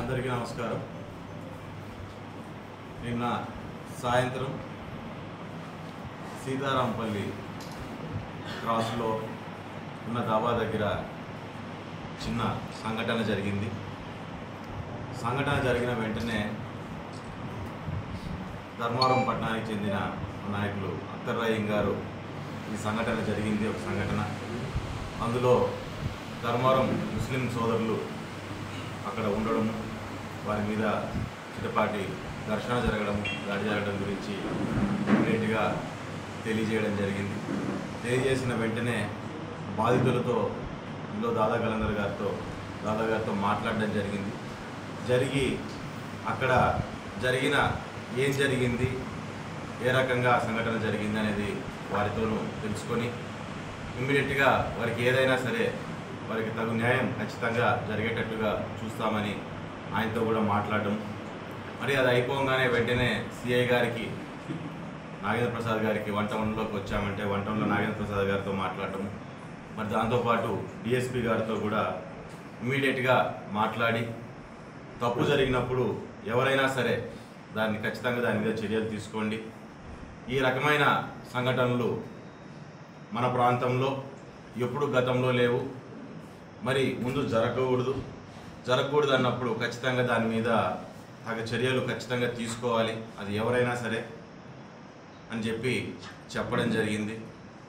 అందరికీ నమస్కారం. నిన్న సాయంత్రం సీతారాంపల్లి క్రాస్లో ఉన్న దాబా దగ్గర చిన్న సంఘటన జరిగింది. సంఘటన జరిగిన వెంటనే ధర్మవరం పట్టణానికి చెందిన నాయకులు అఖ్తర్ రహీం గారు ఈ సంఘటన జరిగింది ఒక సంఘటన. అందులో ధర్మవరం ముస్లిం సోదరులు అక్కడ ఉండడం, వారి మీద చిటపాటి ఘర్షణ జరగడం, దాడి జరగడం గురించి ఇమ్మీడియట్గా తెలియజేయడం జరిగింది. తెలియజేసిన వెంటనే బాధితులతో ఇందులో దాదా గారితో మాట్లాడడం జరిగింది. అక్కడ ఏం జరిగింది, ఏ రకంగా సంఘటన జరిగింది అనేది వారితోనూ తెలుసుకొని ఇమ్మీడియట్గా వారికి ఏదైనా సరే వారికి తగు న్యాయం ఖచ్చితంగా జరిగేటట్టుగా చూస్తామని ఆయనతో కూడా మాట్లాడడం. మరి అది అయిపోగానే వెంటనే సిఐ గారికి నాగేంద్ర ప్రసాద్ గారికి వంటలోకి వచ్చామంటే వంటంలో నాగేంద్ర ప్రసాద్ గారితో మాట్లాడటం, మరి దాంతోపాటు డిఎస్పీ గారితో కూడా ఇమ్మీడియట్గా మాట్లాడి తప్పు జరిగినప్పుడు ఎవరైనా సరే ఖచ్చితంగా దాని మీద చర్యలు తీసుకోండి. ఈ రకమైన సంఘటనలు మన ప్రాంతంలో ఎప్పుడు గతంలో లేవు, మరి ముందు జరగకూడదు అన్నప్పుడు ఖచ్చితంగా దాని మీద తగ్గ చర్యలు ఖచ్చితంగా తీసుకోవాలి, అది ఎవరైనా సరే అని చెప్పడం జరిగింది.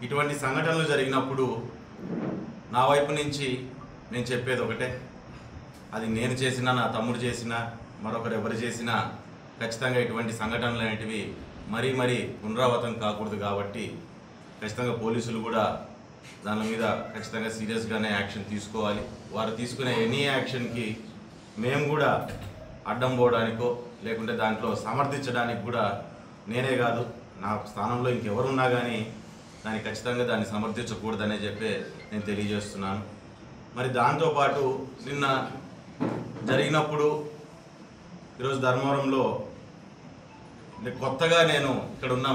ఇటువంటి సంఘటనలు జరిగినప్పుడు నా వైపు నుంచి నేను చెప్పేది ఒకటే, అది నేను చేసినా నా తమ్ముడు చేసినా మరొకరు ఎవరు చేసినా ఖచ్చితంగా ఇటువంటి సంఘటనలు అనేటివి మరీ పునరావృతం కాకూడదు. కాబట్టి ఖచ్చితంగా పోలీసులు కూడా దాని మీద ఖచ్చితంగా సీరియస్గానే యాక్షన్ తీసుకోవాలి. వారు తీసుకునే ఎనీ యాక్షన్కి మేము కూడా అడ్డం పోవడానికో లేకుంటే దాంట్లో సమర్థించడానికి కూడా నేనే కాదు, నా స్థానంలో ఇంకెవరున్నా కానీ దాన్ని సమర్థించకూడదనే నేను తెలియజేస్తున్నాను. మరి దాంతోపాటు నిన్న జరిగినప్పుడు ఈరోజు ధర్మవరంలో కొత్తగా నేను ఇక్కడ ఉన్న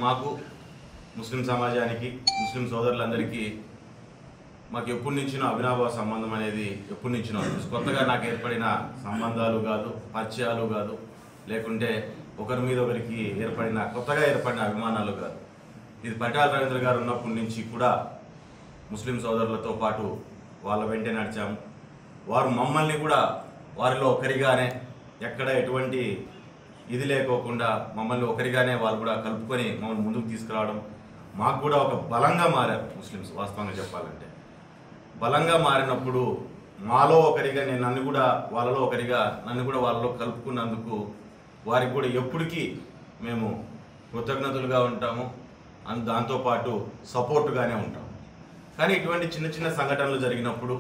మాకు ముస్లిం సమాజానికి, ముస్లిం సోదరులందరికీ మాకు ఎప్పటి నుంచినో అవినాభావ సంబంధం అనేది ఎప్పటి నుంచినో కొత్తగా నాకు ఏర్పడిన సంబంధాలు కాదు, పరిచయాలు కాదు, లేకుంటే ఒకరి మీద ఒకరికి కొత్తగా ఏర్పడిన అభిమానాలు కాదు. ఇది పరిటాల రవీంద్ర గారు ఉన్నప్పటి నుంచి కూడా ముస్లిం సోదరులతో పాటు వాళ్ళ వెంటే నడిచాము. వారు మమ్మల్ని కూడా వారిలో ఒకరిగానే ఎక్కడ ఎటువంటి ఇది లేకోకుండా మమ్మల్ని ఒకరిగానే వాళ్ళు కూడా కలుపుకొని మమ్మల్ని ముందుకు తీసుకురావడం, మాకు కూడా ఒక బలంగా మారారు ముస్లిమ్స్. వాస్తవంగా చెప్పాలంటే బలంగా మారినప్పుడు మాలో ఒకరిగా నన్ను కూడా వాళ్ళలో కలుపుకున్నందుకు వారికి కూడా ఎప్పటికీ మేము కృతజ్ఞతలుగా ఉంటాము, దాంతోపాటు సపోర్టుగానే ఉంటాము. కానీ ఇటువంటి చిన్న సంఘటనలు జరిగినప్పుడు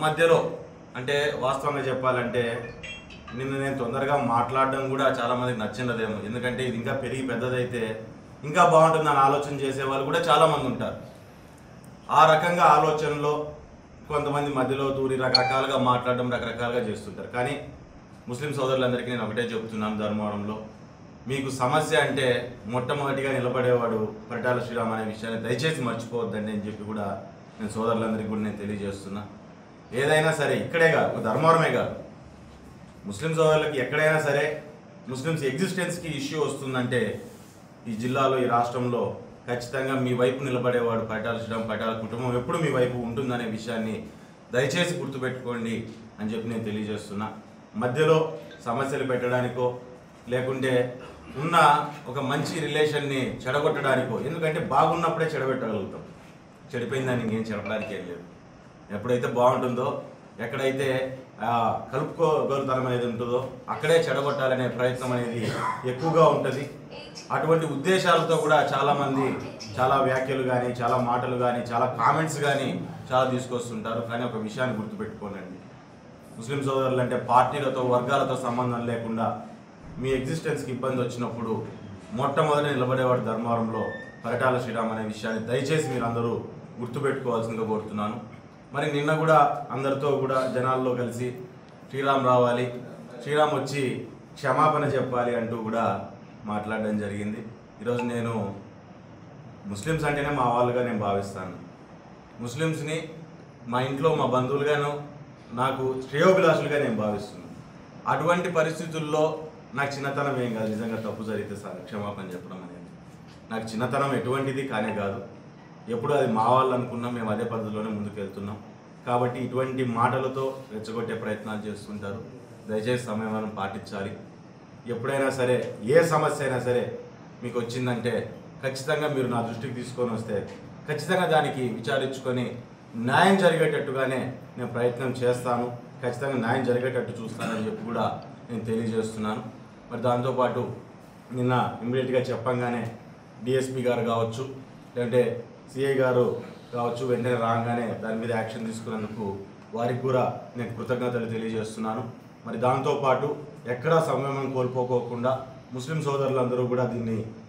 మధ్యలో అంటే వాస్తవంగా చెప్పాలంటే నిన్న నేను తొందరగా మాట్లాడడం కూడా చాలామందికి నచ్చినదేమో, ఎందుకంటే ఇది ఇంకా పెరిగి పెద్దదైతే ఇంకా బాగుంటుందని ఆలోచన చేసే వాళ్ళు కూడా చాలామంది ఉంటారు. ఆ రకంగా ఆలోచనలో కొంతమంది మధ్యలో దూరి రకరకాలుగా మాట్లాడడం, రకరకాలుగా చేస్తుంటారు. కానీ ముస్లిం సోదరులందరికీ నేను ఒకటే చెప్తున్నాను, ధర్మవరంలో మీకు సమస్య అంటే మొట్టమొదటిగా నిలబడేవాడు పరిటాల శ్రీరామ్ అనే విషయాన్ని దయచేసి మర్చిపోవద్దండి అని కూడా నేను సోదరులందరికీ కూడా నేను తెలియజేస్తున్నా. ఏదైనా సరే ఇక్కడే కాదు, ధర్మవరమే కాదు, ముస్లిం సోదరులకి ఎక్కడైనా సరే ముస్లిమ్స్ ఎగ్జిస్టెన్స్కి ఇష్యూ వస్తుందంటే ఈ జిల్లాలో, ఈ రాష్ట్రంలో ఖచ్చితంగా మీ వైపు నిలబడేవాడు పరిటాల శ్రీరామ్, పరిటాల కుటుంబం ఎప్పుడు మీ వైపు ఉంటుందనే విషయాన్ని దయచేసి గుర్తుపెట్టుకోండి అని నేను తెలియజేస్తున్నా. మధ్యలో సమస్యలు పెట్టడానికో లేకుంటే ఉన్న ఒక మంచి రిలేషన్ని చెడగొట్టడానికో, ఎందుకంటే బాగున్నప్పుడే చెడగొట్టగలుగుతాం, చెడిపోయిందని ఇంకేం చెడపడానికి ఏం లేదు. ఎప్పుడైతే బాగుంటుందో, ఎక్కడైతే కలుపుకోగలుగుతనం అనేది ఉంటుందో అక్కడే చెడగొట్టాలనే ప్రయత్నం అనేది ఎక్కువగా ఉంటుంది. అటువంటి ఉద్దేశాలతో కూడా చాలామంది చాలా వ్యాఖ్యలు కానీ, చాలా మాటలు కానీ, చాలా కామెంట్స్ కానీ తీసుకొస్తుంటారు. కానీ ఒక విషయాన్ని గుర్తుపెట్టుకోనండి, ముస్లిం సోదరులు అంటే పార్టీలతో, వర్గాలతో సంబంధం లేకుండా మీ ఎగ్జిస్టెన్స్కి ఇబ్బంది వచ్చినప్పుడు మొట్టమొదటి నిలబడేవాడు ధర్మవరంలో పరిటాల శ్రీరామ్ అనే విషయాన్ని దయచేసి మీరు అందరూ గుర్తుపెట్టుకోవాల్సిందిగా కోరుతున్నాను. మరి నిన్న కూడా అందరితో కూడా జనాల్లో కలిసి శ్రీరామ్ రావాలి, శ్రీరామ్ వచ్చి క్షమాపణ చెప్పాలి అంటూ కూడా మాట్లాడడం జరిగింది. ఈరోజు నేను ముస్లిమ్స్ అంటేనే మా వాళ్ళుగా నేను భావిస్తాను. ముస్లిమ్స్ని మా ఇంట్లో మా బంధువులుగాను నాకు శ్రేయోభిలాషులుగా నేను భావిస్తున్నాను. అటువంటి పరిస్థితుల్లో నాకు చిన్నతనం ఏం కాదు, నిజంగా తప్పు జరిగితే సార్ క్షమాపణ చెప్పడం అనేది నాకు చిన్నతనం ఎటువంటిది కానే కాదు. ఎప్పుడు అది మా వాళ్ళు అనుకున్నాం, మేము అదే పద్ధతిలోనే ముందుకు వెళ్తున్నాం. కాబట్టి ఇటువంటి మాటలతో రెచ్చగొట్టే ప్రయత్నాలు చేస్తుంటారు. దయచేసి సమయం పాటించాలి. ఎప్పుడైనా సరే ఏ సమస్య అయినా సరే మీకు వచ్చిందంటే ఖచ్చితంగా మీరు నా దృష్టికి తీసుకొని వస్తే ఖచ్చితంగా దానికి విచారించుకొని న్యాయం జరిగేటట్టుగానే నేను ప్రయత్నం చేస్తాను. ఖచ్చితంగా న్యాయం జరిగేటట్టు చూస్తానని చెప్పి కూడా నేను తెలియజేస్తున్నాను. మరి దాంతోపాటు నిన్న ఇమ్మీడియట్గా చెప్పంగానే డిఎస్పీ గారు కావచ్చు, లేదంటే సిఐ గారు కావచ్చు, వెంటనే రాగానే దాని మీద యాక్షన్ తీసుకున్నందుకు వారికి కూడా నేను కృతజ్ఞతలు తెలియజేస్తున్నాను. మరి దాంతోపాటు ఎక్కడా సంయమనం కోల్పోకోకుండా ముస్లిం సోదరులందరూ కూడా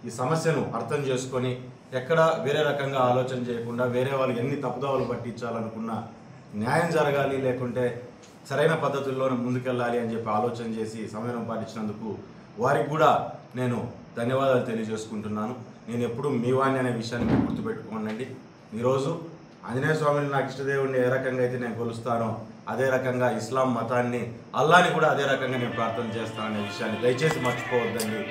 ఈ సమస్యను అర్థం చేసుకొని ఎక్కడ వేరే రకంగా ఆలోచన చేయకుండా వేరే వాళ్ళు ఎన్ని తప్పుదోవలు పట్టించాలనుకున్నా న్యాయం జరగాలి, లేకుంటే సరైన పద్ధతుల్లోనే ముందుకెళ్ళాలి అని చెప్పి ఆలోచన చేసి సమయం పాటించినందుకు వారికి కూడా నేను ధన్యవాదాలు తెలియజేసుకుంటున్నాను. నేను ఎప్పుడు మీ వాణ్ణి అనే విషయాన్ని మీరు గుర్తుపెట్టుకోండి. ఈరోజు ఆంజనేయ స్వామిని నాకు ఇష్టదేవుడిని ఏ రకంగా అయితే నేను కొలుస్తానో అదే రకంగా ఇస్లాం మతాన్ని, అల్లాని కూడా అదే రకంగా నేను ప్రార్థన చేస్తాననే విషయాన్ని దయచేసి మర్చిపోవద్దండి.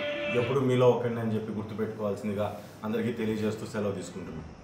ఎప్పుడు మీలో ఒకరిని అని చెప్పి గుర్తుపెట్టుకోవాల్సిందిగా అందరికీ తెలియజేస్తూ సెలవు తీసుకుంటున్నాను.